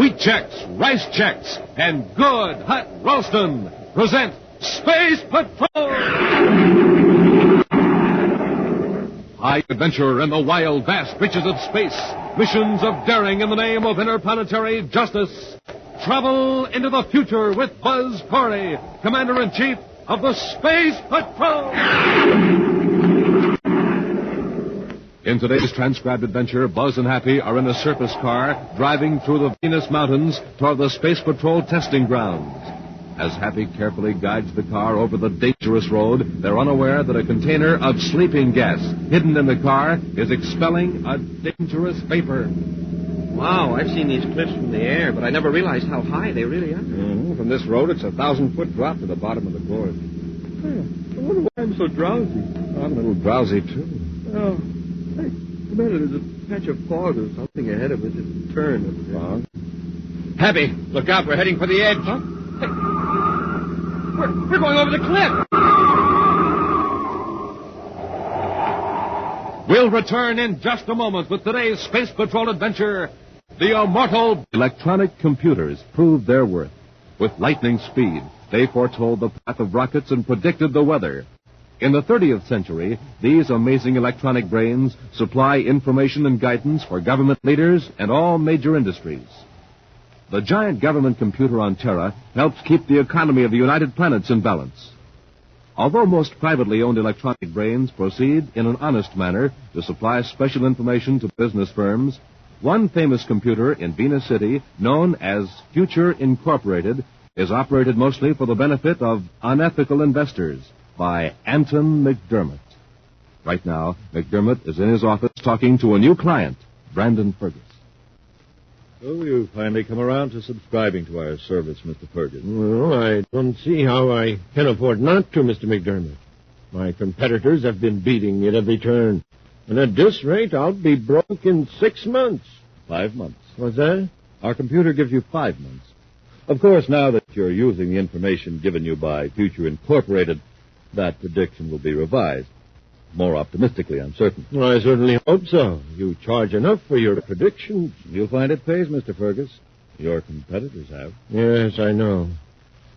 Wheat Chex, Rice Chex, and Good Hot Ralston present Space Patrol! High adventure in the wild, vast reaches of space. Missions of daring in the name of interplanetary justice. Travel into the future with Buzz Corey, Commander-in-Chief of the Space Patrol! In today's transcribed adventure, Buzz and Happy are in a surface car driving through the Venus Mountains toward the Space Patrol testing grounds. As Happy carefully guides the car over the dangerous road, they're unaware that a container of sleeping gas hidden in the car is expelling a dangerous vapor. Wow, I've seen these cliffs from the air, but I never realized how high they really are. Mm-hmm. From this road, it's a 1,000-foot drop to the bottom of the gorge. I wonder why I'm so drowsy. I'm a little drowsy, too. Oh, hey, Commander, there's a patch of fog or something ahead of us. It's a turn up there. Fog? Happy, look out. We're heading for the edge. Huh? Hey, we're going over the cliff. We'll return in just a moment with today's Space Patrol adventure, the Immortal. Electronic computers proved their worth. With lightning speed, they foretold the path of rockets and predicted the weather. In the 30th century, these amazing electronic brains supply information and guidance for government leaders and all major industries. The giant government computer on Terra helps keep the economy of the United Planets in balance. Although most privately owned electronic brains proceed in an honest manner to supply special information to business firms, one famous computer in Venus City, known as Future Incorporated, is operated mostly for the benefit of unethical investors by Anton McDermott. Right now, McDermott is in his office talking to a new client, Brandon Fergus. Oh, you've finally come around to subscribing to our service, Mr. Fergus. Well, I don't see how I can afford not to, Mr. McDermott. My competitors have been beating me at every turn. And at this rate, I'll be broke in 6 months. 5 months. What's that? Our computer gives you 5 months. Of course, now that you're using the information given you by Future Incorporated, that prediction will be revised. More optimistically, I'm certain. Well, I certainly hope so. You charge enough for your predictions. You'll find it pays, Mr. Fergus. Your competitors have. Yes, I know.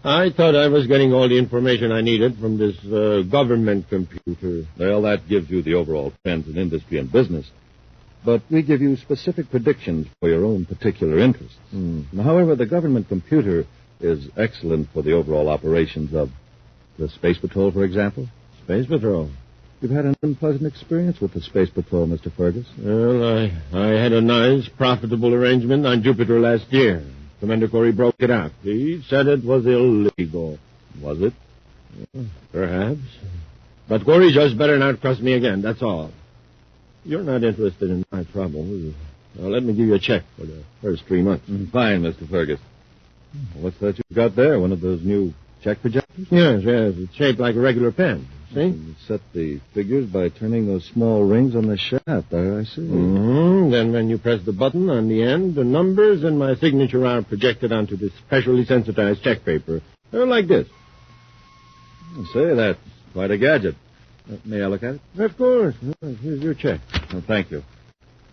I thought I was getting all the information I needed from this government computer. Well, that gives you the overall trends in industry and business. But we give you specific predictions for your own particular interests. However, the government computer is excellent for the overall operations of the Space Patrol, for example. Space Patrol? You've had an unpleasant experience with the Space Patrol, Mr. Fergus. Well, I had a nice, profitable arrangement on Jupiter last year. Commander Corey broke it up. He said it was illegal. Was it? Perhaps. But Corey just better not trust me again, that's all. You're not interested in my trouble. Well, let me give you a check for the first 3 months. Fine, Mr. Fergus. What's that you've got there? One of those new check projectors? Yes. It's shaped like a regular pen. See? You set the figures by turning those small rings on the shaft. There, I see. Then when you press the button on the end, the numbers and my signature are projected onto this specially sensitized check paper. They're like this. Say, that's quite a gadget. May I look at it? Of course. Here's your check. Well, thank you.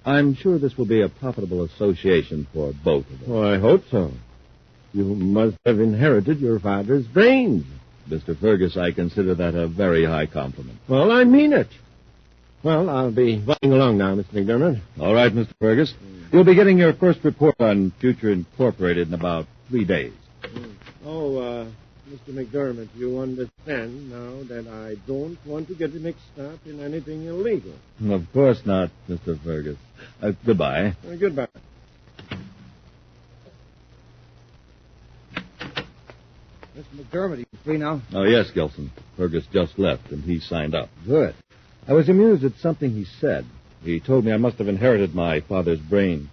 I'm sure this will be a profitable association for both of us. Oh, I hope so. You must have inherited your father's brains. Mr. Fergus, I consider that a very high compliment. Well, I mean it. Well, I'll be running along now, Mr. McDermott. All right, Mr. Fergus. You'll be getting your first report on Future Incorporated in about 3 days. Oh, Mr. McDermott, you understand now that I don't want to get mixed up in anything illegal. Of course not, Mr. Fergus. Goodbye. Goodbye. Mr. McDermott, are you free now? Oh, yes, Gilson. Fergus just left, and he signed up. Good. I was amused at something he said. He told me I must have inherited my father's brain.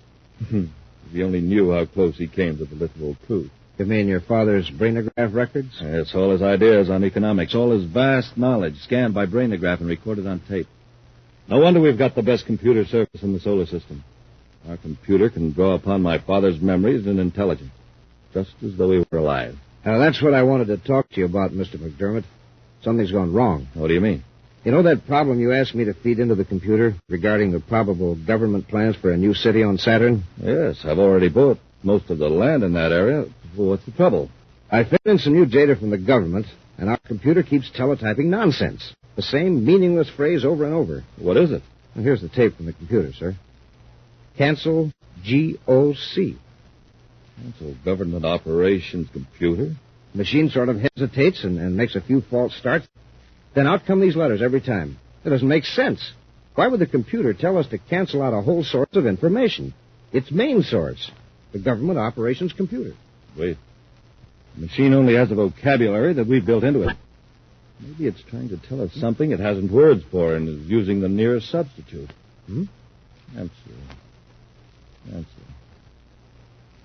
If he only knew how close he came to the literal truth. You mean your father's brainograph records? Yes, all his ideas on economics, all his vast knowledge scanned by brainograph and recorded on tape. No wonder we've got the best computer service in the solar system. Our computer can draw upon my father's memories and intelligence, just as though he were alive. That's what I wanted to talk to you about, Mr. McDermott. Something's gone wrong. What do you mean? You know that problem you asked me to feed into the computer regarding the probable government plans for a new city on Saturn? Yes, I've already bought. most of the land in that area. Well, what's the trouble? I fed in some new data from the government, and our computer keeps teletyping nonsense. The same meaningless phrase over and over. What is it? Well, here's the tape from the computer, sir. Cancel GOC. Cancel government operations computer. The machine sort of hesitates and makes a few false starts. Then out come these letters every time. It doesn't make sense. Why would the computer tell us to cancel out a whole source of information? Its main source, the government operations computer. Wait. The machine only has a vocabulary that we've built into it. Maybe it's trying to tell us something it hasn't words for and is using the nearest substitute. Cancel.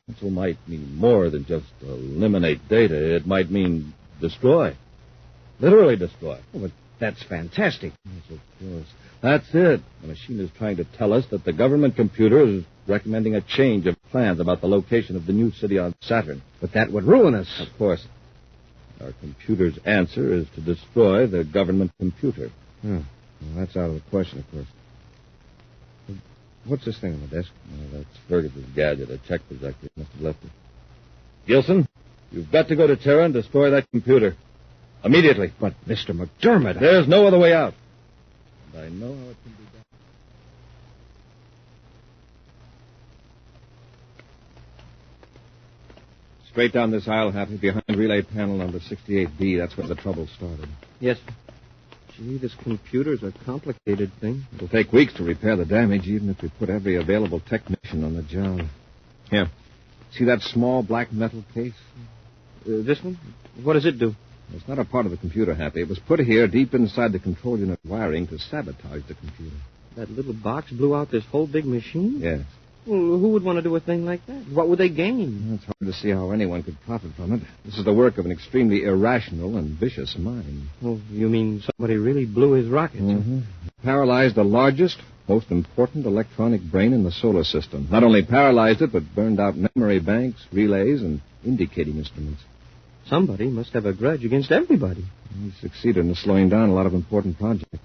Cancel might mean more than just eliminate data. It might mean destroy. Literally destroy. Oh, but that's fantastic. Yes, of course. That's it. The machine is trying to tell us that the government computer is recommending a change of plans about the location of the new city on Saturn. But that would ruin us. Of course. Our computer's answer is to destroy the government computer. Well, that's out of the question, of course. What's this thing on the desk? That's Fergus's gadget. A check projector. Must have left it. Gilson, you've got to go to Terra and destroy that computer. Immediately. But, Mr. McDermott... There's no other way out. And I know how it can be done. Straight down this aisle, Happy, behind relay panel number 68B. That's where the trouble started. Yes, sir. Gee, this computer's a complicated thing. It'll take weeks to repair the damage, even if we put every available technician on the job. Here. See that small black metal case? This one? What does it do? It's not a part of the computer, Happy. It was put here deep inside the control unit wiring to sabotage the computer. That little box blew out this whole big machine? Yes. Well, who would want to do a thing like that? What would they gain? It's hard to see how anyone could profit from it. This is the work of an extremely irrational and vicious mind. Oh, you mean somebody really blew his rocket? Mm-hmm. Paralyzed the largest, most important electronic brain in the solar system. Not only paralyzed it, but burned out memory banks, relays, and indicating instruments. Somebody must have a grudge against everybody. He succeeded in slowing down a lot of important projects.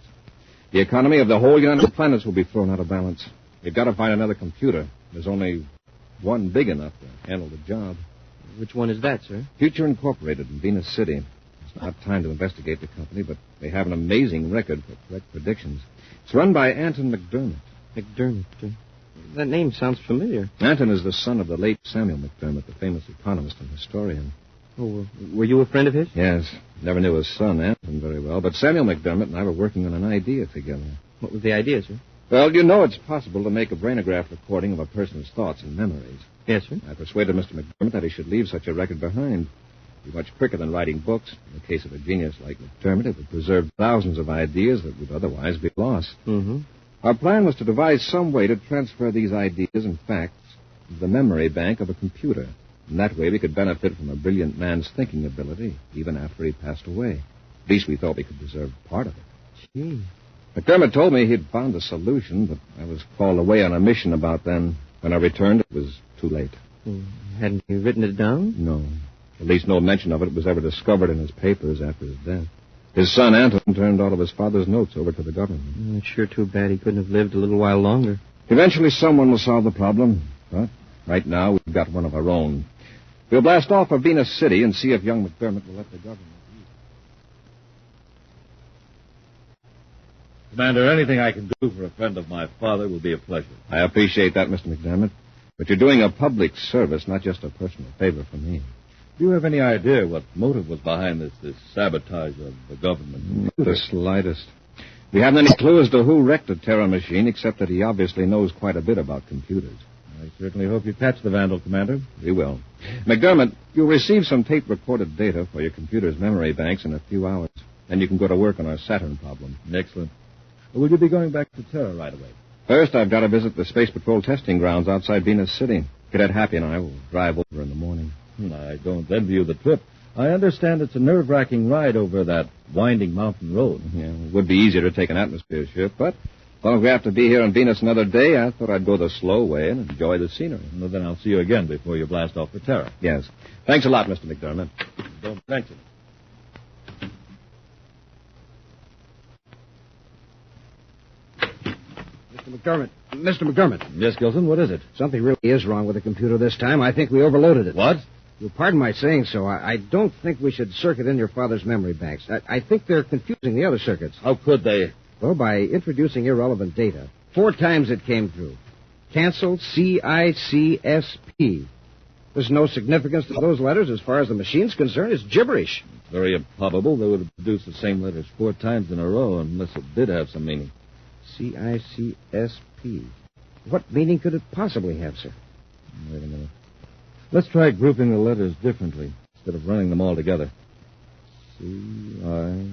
The economy of the whole United Planets will be thrown out of balance. You've got to find another computer. There's only one big enough to handle the job. Which one is that, sir? Future Incorporated in Venus City. It's not time to investigate the company, but they have an amazing record for correct predictions. It's run by Anton McDermott. McDermott. That name sounds familiar. Anton is the son of the late Samuel McDermott, the famous economist and historian. Oh, were you a friend of his? Yes. Never knew his son, Anton, very well. But Samuel McDermott and I were working on an idea together. What was the idea, sir? Well, you know it's possible to make a brainograph recording of a person's thoughts and memories. Yes, sir. I persuaded Mr. McDermott that he should leave such a record behind. It'd be much quicker than writing books. In the case of a genius like McDermott, it would preserve thousands of ideas that would otherwise be lost. Mm-hmm. Our plan was to devise some way to transfer these ideas and facts to the memory bank of a computer. And that way we could benefit from a brilliant man's thinking ability, even after he passed away. At least we thought we could preserve part of it. Gee. McDermott told me he'd found a solution, but I was called away on a mission about then. When I returned, it was too late. Hadn't you written it down? No. At least no mention of it was ever discovered in his papers after his death. His son, Anton, turned all of his father's notes over to the government. It's sure too bad he couldn't have lived a little while longer. Eventually someone will solve the problem, but right now we've got one of our own. We'll blast off for Venus City and see if young McDermott will let the government use it. Commander, anything I can do for a friend of my father will be a pleasure. I appreciate that, Mr. McDermott. But you're doing a public service, not just a personal favor for me. Do you have any idea what motive was behind this sabotage of the government? Not the slightest. We haven't any clue as to who wrecked the Terra machine, except that he obviously knows quite a bit about computers. I certainly hope you catch the vandal, Commander. We will. McDermott, you'll receive some tape-recorded data for your computer's memory banks in a few hours. Then you can go to work on our Saturn problem. Excellent. Will you be going back to Terra right away? First, I've got to visit the Space Patrol testing grounds outside Venus City. Cadet Happy and I will drive over in the morning. I don't envy you the trip. I understand it's a nerve-wracking ride over that winding mountain road. Yeah, it would be easier to take an atmosphere ship, but as long as we have to be here on Venus another day, I thought I'd go the slow way and enjoy the scenery. Well, then I'll see you again before you blast off for Terra. Yes. Thanks a lot, Mr. McDermott. Don't mention it. Mr. Mr. McDermott. Yes, Gilson, what is it? Something really is wrong with the computer this time. I think we overloaded it. What? You'll pardon my saying so. I don't think we should circuit in your father's memory banks. I think they're confusing the other circuits. How could they? Well, by introducing irrelevant data. 4 times it came through. Canceled CICSP. There's no significance to those letters as far as the machine's concerned. It's gibberish. It's very improbable they would have produced the same letters 4 times in a row unless it did have some meaning. CICSP. What meaning could it possibly have, sir? Wait a minute. Let's try grouping the letters differently instead of running them all together. C-I-C-S-P.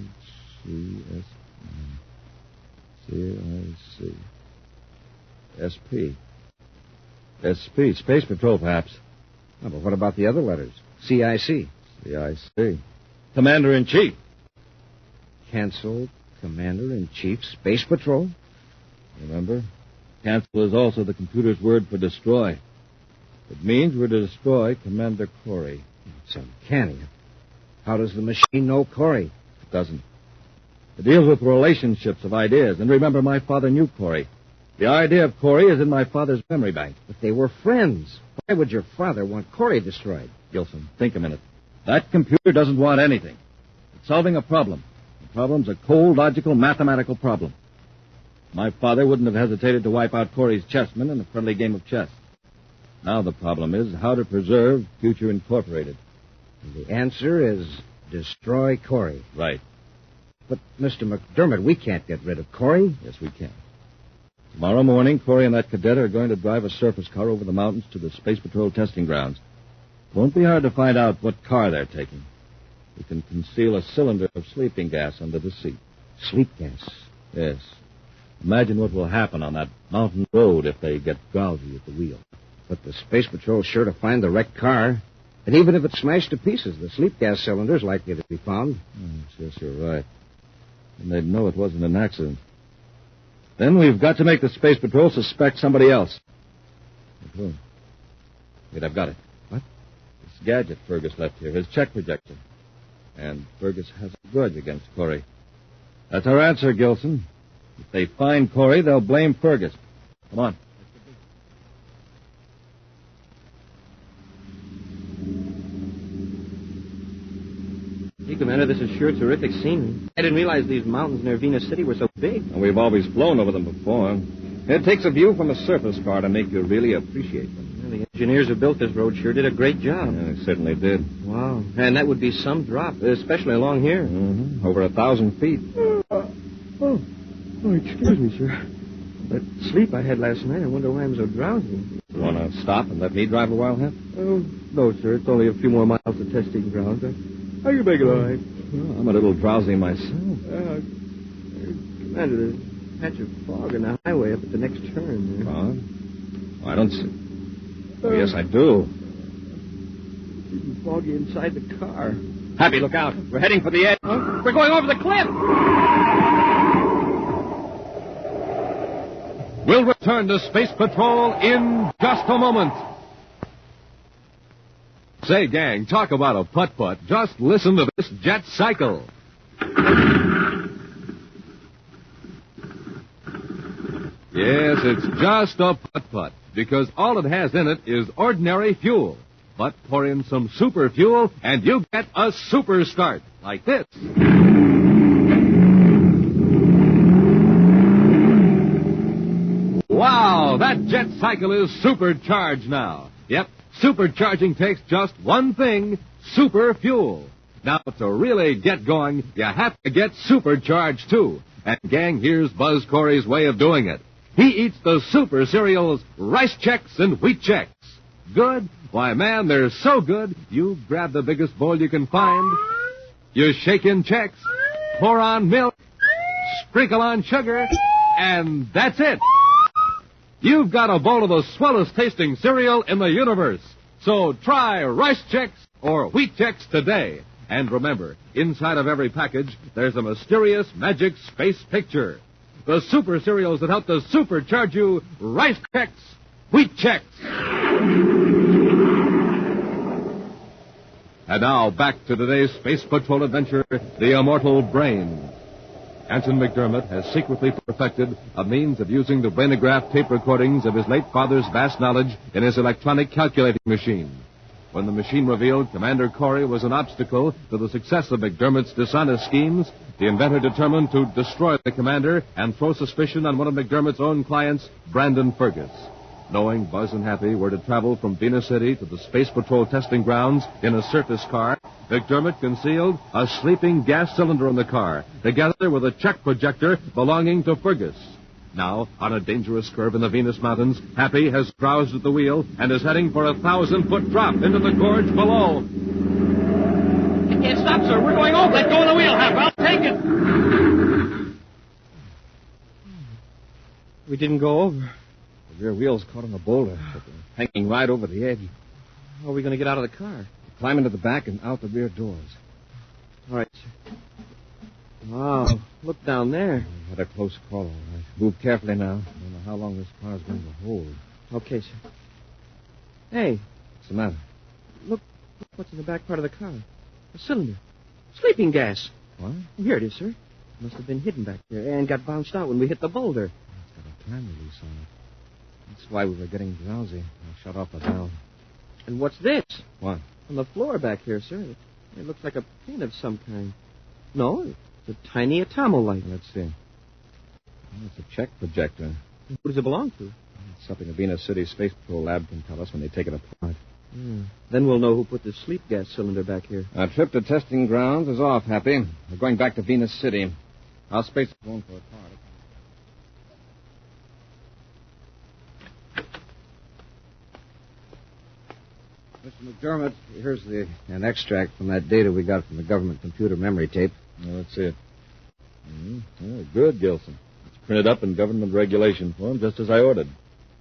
SP. Space Patrol, perhaps. Oh, but what about the other letters? CIC. CIC. Commander-in-Chief. Cancel Commander-in-Chief Space Patrol? Remember? Cancel is also the computer's word for destroy. It means we're to destroy Commander Corey. It's uncanny. How does the machine know Corey? It doesn't. It deals with relationships of ideas. And remember, my father knew Corey. The idea of Corey is in my father's memory bank. But they were friends. Why would your father want Corey destroyed? Gilson, think a minute. That computer doesn't want anything. It's solving a problem. The problem's a cold, logical, mathematical problem. My father wouldn't have hesitated to wipe out Corey's chessmen in a friendly game of chess. Now the problem is how to preserve Future Incorporated. And the answer is destroy Corey. Right. But, Mr. McDermott, we can't get rid of Corey. Yes, we can. Tomorrow morning, Corey and that cadet are going to drive a surface car over the mountains to the Space Patrol testing grounds. It won't be hard to find out what car they're taking. We can conceal a cylinder of sleeping gas under the seat. Sleep gas? Yes. Imagine what will happen on that mountain road if they get drowsy at the wheel. But the Space Patrol's sure to find the wrecked car. And even if it's smashed to pieces, the sleep gas cylinder's likely to be found. Yes, you're right. And they'd know it wasn't an accident. Then we've got to make the Space Patrol suspect somebody else. Wait, I've got it. What? This gadget Fergus left here, his check projector. And Fergus has a grudge against Corey. That's our answer, Gilson. If they find Corey, they'll blame Fergus. Come on. Gee, Commander, this is sure terrific scenery. I didn't realize these mountains near Venus City were so big. And we've always flown over them before. It takes a view from a surface car to make you really appreciate them. Well, the engineers who built this road sure did a great job. Yeah, they certainly did. Wow. And that would be some drop, especially along here. Mm-hmm. Over 1,000 feet. Oh, excuse me, sir. That sleep I had last night, I wonder why I'm so drowsy. You want to stop and let me drive a while, huh? Oh, no, sir. It's only a few more miles to testing grounds. How you make it all right? Well, I'm a little drowsy myself. Commander, there's a patch of fog on the highway up at the next turn there. Fog? Oh, I don't see. Oh, yes, I do. It's even foggy inside the car. Happy, look out. We're heading for the edge. Huh? We're going over the cliff! We'll return to Space Patrol in just a moment. Say, gang, talk about a putt-putt. Just listen to this jet cycle. Yes, it's just a putt-putt, because all it has in it is ordinary fuel. But pour in some super fuel, and you get a super start, like this. Wow, that jet cycle is supercharged now. Yep, supercharging takes just one thing, super fuel. Now, to really get going, you have to get supercharged, too. And, gang, here's Buzz Corey's way of doing it. He eats the super cereals, Rice Chex and Wheat Chex. Good? Why, man, they're so good, you grab the biggest bowl you can find, you shake in Chex, pour on milk, sprinkle on sugar, and that's it. You've got a bowl of the swellest tasting cereal in the universe. So try Rice Chex or Wheat Chex today. And remember, inside of every package, there's a mysterious magic space picture. The super cereals that help to supercharge you, Rice Chex, Wheat Chex. And now back to today's Space Patrol adventure, the Immortal Brain. Anton McDermott has secretly perfected a means of using the brainograph tape recordings of his late father's vast knowledge in his electronic calculating machine. When the machine revealed Commander Corey was an obstacle to the success of McDermott's dishonest schemes, the inventor determined to destroy the commander and throw suspicion on one of McDermott's own clients, Brandon Fergus. Knowing Buzz and Happy were to travel from Venus City to the Space Patrol testing grounds in a surface car, McDermott concealed a sleeping gas cylinder in the car, together with a check projector belonging to Fergus. Now, on a dangerous curve in the Venus Mountains, Happy has drowsed at the wheel and is heading for a 1,000-foot drop into the gorge below. I can't stop, sir. We're going over. Let go of the wheel, Happy. I'll take it. We didn't go over. The rear wheel's caught on a boulder, hanging right over the edge. How are we going to get out of the car? Climb into the back and out the rear doors. All right, sir. Wow, look down there. Had a close call, all right. Move carefully now. I don't know how long this car's going to hold. Okay, sir. Hey, What's the matter? look what's in the back part of the car. A cylinder. Sleeping gas. What? Here it is, sir. Must have been hidden back there and got bounced out when we hit the boulder. It's got a time release on it. That's why we were getting drowsy. I shut off the valve. And what's this? What? On the floor back here, sir. It looks like a pin of some kind. No, it's a tiny atomo light. Let's see. Oh, it's a check projector. Who does it belong to? It's something the Venus City Space Patrol lab can tell us when they take it apart. Then we'll know who put the sleep gas cylinder back here. Our trip to testing grounds is off, Happy. We're going back to Venus City. Our space is going for a car. Mr. McDermott, here's an extract from that data we got from the government computer memory tape. Let's see it. Yeah, good, Gilson. It's printed up in government regulation form, just as I ordered.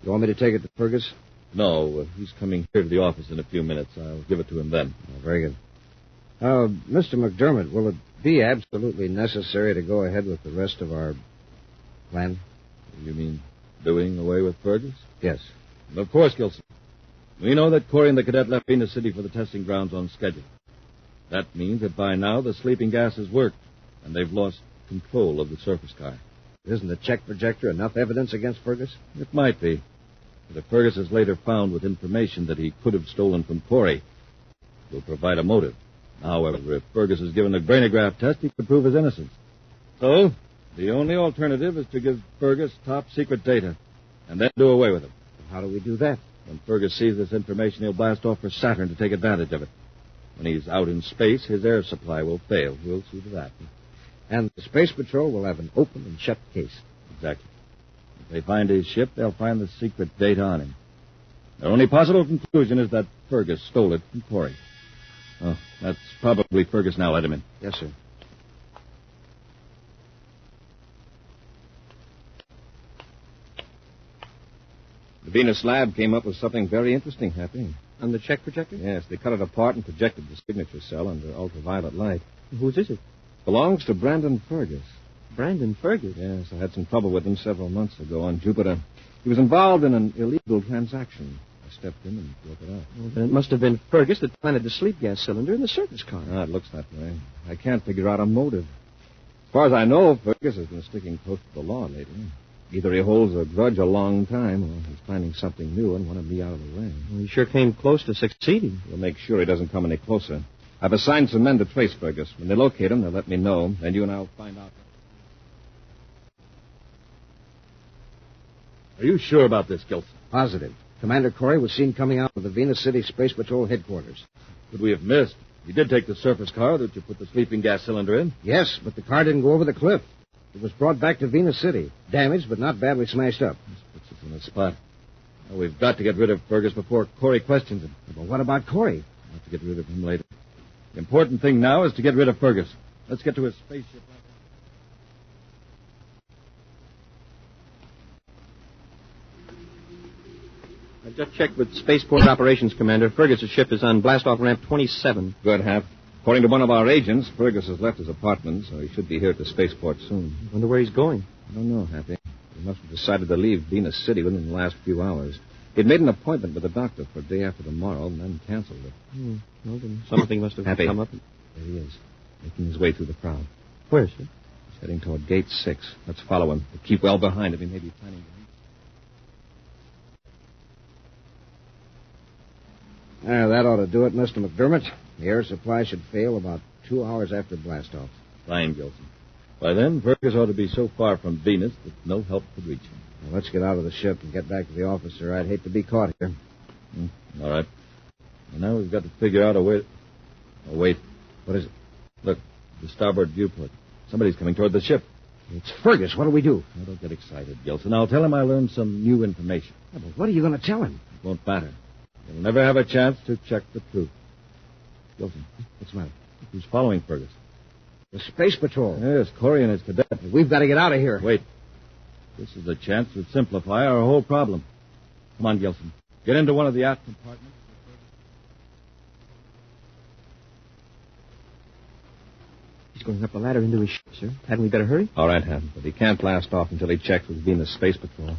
You want me to take it to Fergus? No, he's coming here to the office in a few minutes. I'll give it to him then. Oh, very good. Mr. McDermott, will it be absolutely necessary to go ahead with the rest of our plan? You mean doing away with Fergus? Yes. Of course, Gilson. We know that Corey and the cadet left Venus City for the testing grounds on schedule. That means that by now the sleeping gas has worked, and they've lost control of the surface car. Isn't the check projector enough evidence against Fergus? It might be. But if Fergus is later found with information that he could have stolen from Corey, it will provide a motive. However, if Fergus is given a brainograph test, he could prove his innocence. So, the only alternative is to give Fergus top secret data, and then do away with him. How do we do that? When Fergus sees this information, he'll blast off for Saturn to take advantage of it. When he's out in space, his air supply will fail. We'll see to that. And the Space Patrol will have an open and shut case. Exactly. If they find his ship, they'll find the secret data on him. Their only possible conclusion is that Fergus stole it from Corey. Oh, that's probably Fergus now. Let him in. Yes, sir. The Venus lab came up with something very interesting, Happy. On the check projector? Yes, they cut it apart and projected the signature cell under ultraviolet light. Whose is it? Belongs to Brandon Fergus. Brandon Fergus? Yes, I had some trouble with him several months ago on Jupiter. He was involved in an illegal transaction. I stepped in and broke it up. Well, then it must have been Fergus that planted the sleep gas cylinder in the surface car. It looks that way. I can't figure out a motive. As far as I know, Fergus has been sticking close to the law lately. Either he holds a grudge a long time, or he's planning something new and wanted me out of the way. Well, he sure came close to succeeding. We'll make sure he doesn't come any closer. I've assigned some men to trace Fergus. When they locate him, they'll let me know. Then you and I'll find out. Are you sure about this, Gilson? Positive. Commander Corey was seen coming out of the Venus City Space Patrol headquarters. Could we have missed? You did take the surface car that you put the sleeping gas cylinder in. Yes, but the car didn't go over the cliff. It was brought back to Venus City. Damaged, but not badly smashed up. This puts us in a spot. Now, we've got to get rid of Fergus before Corey questions him. But what about Corey? We'll have to get rid of him later. The important thing now is to get rid of Fergus. Let's get to his spaceship. I just checked with Spaceport Operations Commander. Fergus' ship is on blast-off ramp 27. Good, Hap. According to one of our agents, Fergus has left his apartment, so he should be here at the spaceport soon. I wonder where he's going. I don't know, Happy. He must have decided to leave Venus City within the last few hours. He'd made an appointment with a doctor for a day after tomorrow and then canceled it. Well, then something must have Happy. come up. There he is, making his way through the crowd. Where is he? He's Heading toward Gate 6. Let's follow him. But keep well behind him. He may be planning to... That ought to do it, Mr. McDermott. The air supply should fail about 2 hours after blastoff. Fine, Gilson. By then, Fergus ought to be so far from Venus that no help could reach him. Well, let's get out of the ship and get back to the office, sir. I'd hate to be caught here. All right. And now we've got to figure out a way... Oh, wait. What is it? Look, the starboard viewport. Somebody's coming toward the ship. It's Fergus. What do we do? Now, don't get excited, Gilson. I'll tell him I learned some new information. Yeah, but what are you going to tell him? It won't matter. He'll never have a chance to check the truth. Gilson, what's the matter? Who's following Fergus? The Space Patrol. Yes, Corey and his cadet. We've got to get out of here. Wait. This is a chance to simplify our whole problem. Come on, Gilson. Get into one of the aft compartments. He's going up the ladder into his ship, sir. Hadn't we better hurry? All right, Hap. But he can't blast off until he checks with Venus Space Patrol.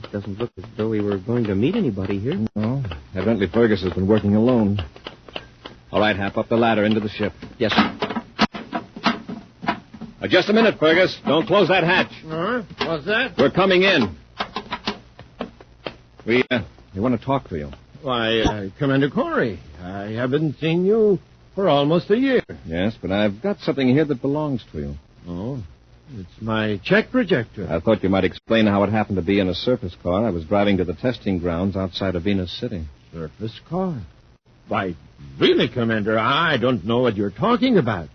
It doesn't look as though we were going to meet anybody here. No. Evidently, Fergus has been working alone. All right, Hap. Up the ladder into the ship. Yes, sir. Just a minute, Fergus. Don't close that hatch. What's that? We're coming in. We want to talk to you. Why, Commander Corey, I haven't seen you for almost a year. Yes, but I've got something here that belongs to you. Oh, it's my check projector. I thought you might explain how it happened to be in a surface car. I was driving to the testing grounds outside of Venus City. Surface car? Why, really, Commander, I don't know what you're talking about.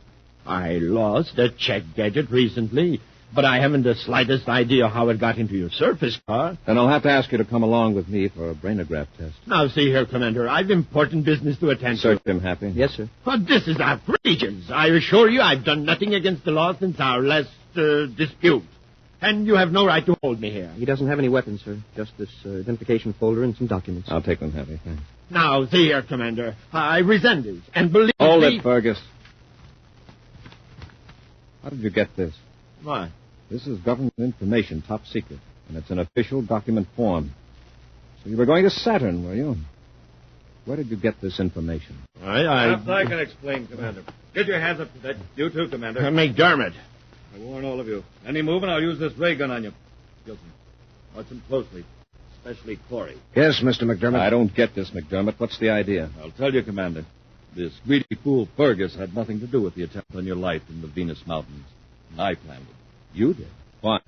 I lost a check gadget recently, but I haven't the slightest idea how it got into your surface car. Then I'll have to ask you to come along with me for a brainograph test. Now, see here, Commander, I've important business to attend to. Search him, Happy. Yes, sir. But this is outrageous. I assure you I've done nothing against the law since our last dispute. And you have no right to hold me here. He doesn't have any weapons, sir. Just this identification folder and some documents. I'll take them, Happy. Thanks. Now, see here, Commander, I resent it. And believe Hold me... it, Fergus. How did you get this? Why? This is government information, top secret, and it's an official document form. So you were going to Saturn, were you? Where did you get this information? Perhaps I can explain, Commander. Get your hands up to that. You too, Commander. McDermott. I warn all of you. Any move and I'll use this ray gun on you. Gilson, watch him closely, especially Corey. Yes, Mr. McDermott. I don't get this, McDermott. What's the idea? I'll tell you, Commander. This greedy fool Fergus had nothing to do with the attempt on your life in the Venus Mountains. I planned it. You did? Why?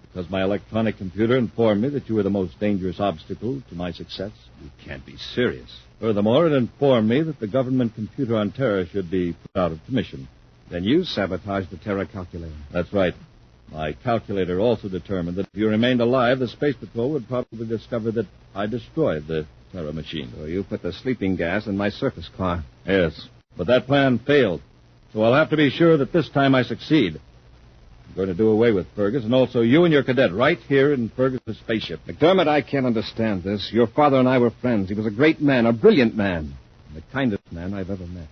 Because my electronic computer informed me that you were the most dangerous obstacle to my success. You can't be serious. Furthermore, it informed me that the government computer on Terra should be put out of commission. Then you sabotaged the Terra calculator. That's right. My calculator also determined that if you remained alive, the Space Patrol would probably discover that I destroyed the Terra machine. So you put the sleeping gas in my surface car. Yes, but that plan failed. So I'll have to be sure that this time I succeed. I'm going to do away with Fergus and also you and your cadet right here in Fergus' spaceship. McDermott, I can't understand this. Your father and I were friends. He was a great man, a brilliant man. The kindest man I've ever met.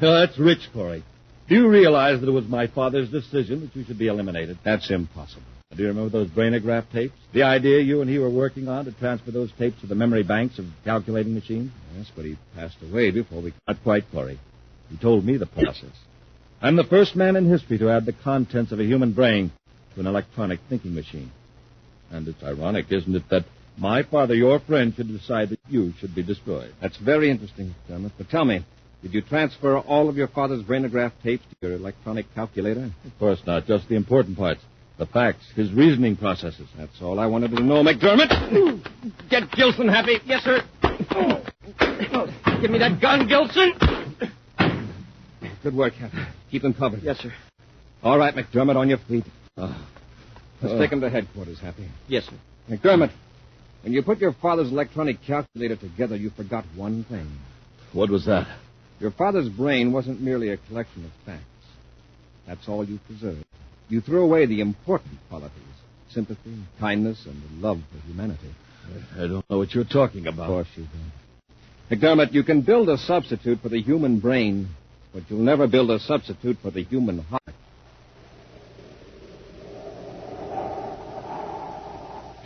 Now, that's rich, Corey. Do you realize that it was my father's decision that you should be eliminated? That's impossible. Do you remember those brainograph tapes? The idea you and he were working on to transfer those tapes to the memory banks of calculating machines? Yes, but he passed away before we... Not quite, Corey. He told me the process. I'm the first man in history to add the contents of a human brain to an electronic thinking machine. And it's ironic, isn't it, that my father, your friend, should decide that you should be destroyed. That's very interesting, McDermott. But tell me, did you transfer all of your father's brainograph tapes to your electronic calculator? Of course not. Just the important parts. The facts, his reasoning processes. That's all I wanted to know, McDermott. Get Gilson happy. Yes, sir. Give me that gun, Gilson. Good work, Captain. Keep them covered. Yes, sir. All right, McDermott, on your feet. Let's take them to headquarters, Happy. Yes, sir. McDermott, when you put your father's electronic calculator together, you forgot one thing. What was that? Your father's brain wasn't merely a collection of facts. That's all you preserved. You threw away the important qualities, sympathy, kindness, and the love for humanity. I don't know what you're talking about. Of course you do. McDermott, you can build a substitute for the human brain, but you'll never build a substitute for the human heart.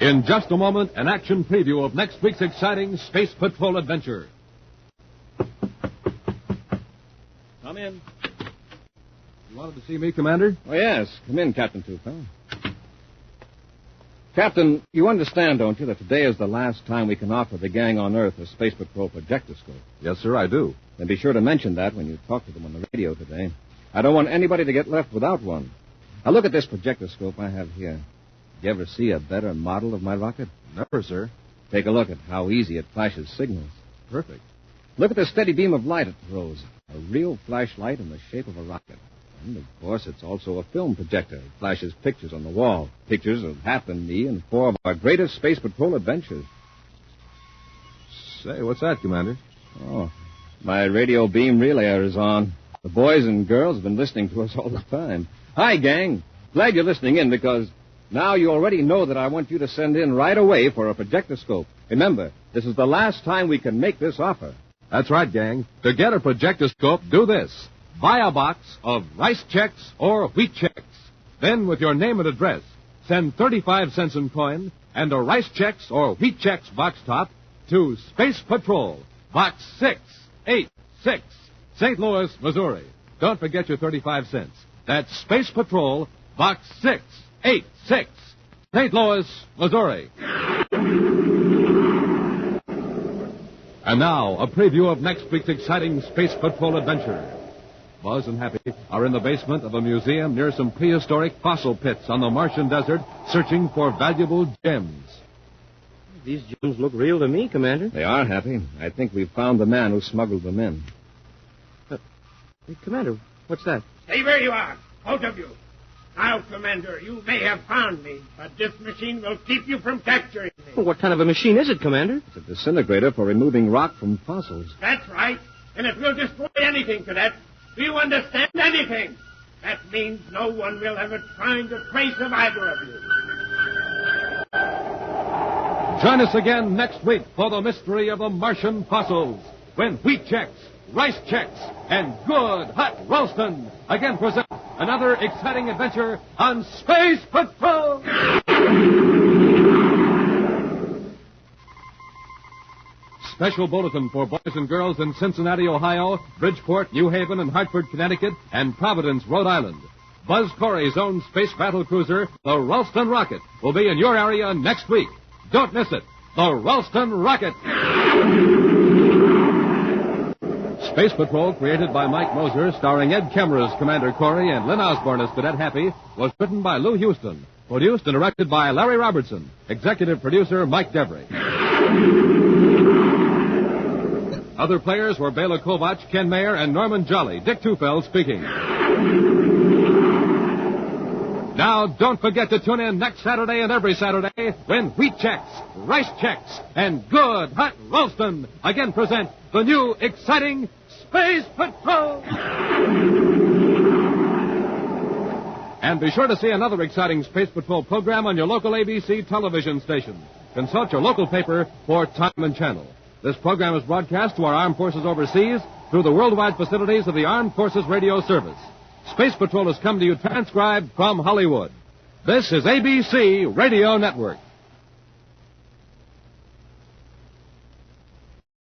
In just a moment, an action preview of next week's exciting Space Patrol adventure. Come in. You wanted to see me, Commander? Oh, yes. Come in, Captain Tufel. Captain, you understand, don't you, that today is the last time we can offer the gang on Earth a Space Patrol projectoscope? Yes, sir, I do. Then be sure to mention that when you talk to them on the radio today. I don't want anybody to get left without one. Now, look at this projectoscope I have here. Did you ever see a better model of my rocket? Never, sir. Take a look at how easy it flashes signals. Perfect. Look at the steady beam of light it throws. A real flashlight in the shape of a rocket. And, of course, it's also a film projector. It flashes pictures on the wall. Pictures of Hap and me and 4 of our greatest Space Patrol adventures. Say, what's that, Commander? Oh, my radio beam relayer is on. The boys and girls have been listening to us all the time. Hi, gang. Glad you're listening in because now you already know that I want you to send in right away for a projectoscope. Remember, this is the last time we can make this offer. That's right, gang. To get a projectoscope, do this. Buy a box of rice checks or wheat checks. Then, with your name and address, send 35 cents in coin and a rice checks or wheat checks box top to Space Patrol, Box 686, St. Louis, Missouri. Don't forget your 35 cents. That's Space Patrol, Box 686, St. Louis, Missouri. And now, a preview of next week's exciting Space Patrol adventure. Buzz and Happy are in the basement of a museum near some prehistoric fossil pits on the Martian desert, searching for valuable gems. These gems look real to me, Commander. They are, Happy. I think we've found the man who smuggled them in. Hey, Commander, what's that? Stay where you are, both of you. Now, Commander, you may have found me, but this machine will keep you from capturing me. Well, what kind of a machine is it, Commander? It's a disintegrator for removing rock from fossils. That's right, and it will destroy anything, Cadet. Do you understand? Anything? That means no one will ever find a trace of either of you. Join us again next week for the mystery of the Martian fossils, when wheat checks, rice checks, and good hot Ralston again present another exciting adventure on Space Patrol. Special bulletin for boys and girls in Cincinnati, Ohio, Bridgeport, New Haven, and Hartford, Connecticut, and Providence, Rhode Island. Buzz Corey's own space battle cruiser, the Ralston Rocket, will be in your area next week. Don't miss it. The Ralston Rocket. Space Patrol, created by Mike Moser, starring Ed Kemmer as Commander Corey and Lynn Osborne as Cadet Happy, was written by Lou Houston. Produced and directed by Larry Robertson. Executive producer Mike Devery. Other players were Bela Kovac, Ken Mayer, and Norman Jolly. Dick Tufel speaking. Now, don't forget to tune in next Saturday and every Saturday when wheat checks, rice checks, and good hot Ralston again present the new exciting Space Patrol. And be sure to see another exciting Space Patrol program on your local ABC television station. Consult your local paper for time and channel. This program is broadcast to our armed forces overseas through the worldwide facilities of the Armed Forces Radio Service. Space Patrol has come to you transcribed from Hollywood. This is ABC Radio Network.